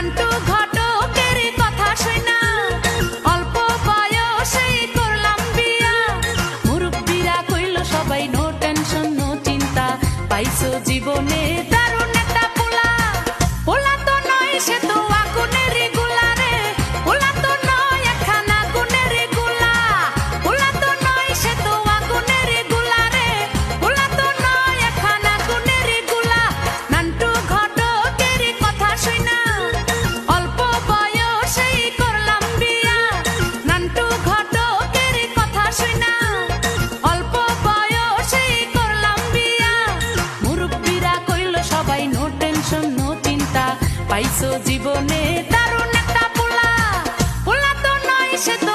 নান্টু ঘটকের কথা শুনা অল্প বয়সেই করলাম বিয়া। মুরব্বিরা কইল সবাই নো টেনশন নো চিন্তা, পাইছো জীবনে দারুণ একটা পোলা। পোলা তো নয় সে তো আগুনের গোলা রে, পোলা তো নয় একখানা আগুনের গোলা। পোলা তো নয় সে তো আগুনের গোলা রে, পোলা তো নয় একখানা আগুনের গোলা। নান্টু ঘটকের কথা শুনা অল্প বয়সেই করলাম বিয়া। নান্টু ঘটকের কথা শুনা অল্প বয়সেই করলাম বিয়া। মুরব্বিরা কইল সবাই নো টেনশন নো চিন্তা, পাইছো জীবনে দারুণ একটা পোলা। পোলা তো নয় সে তো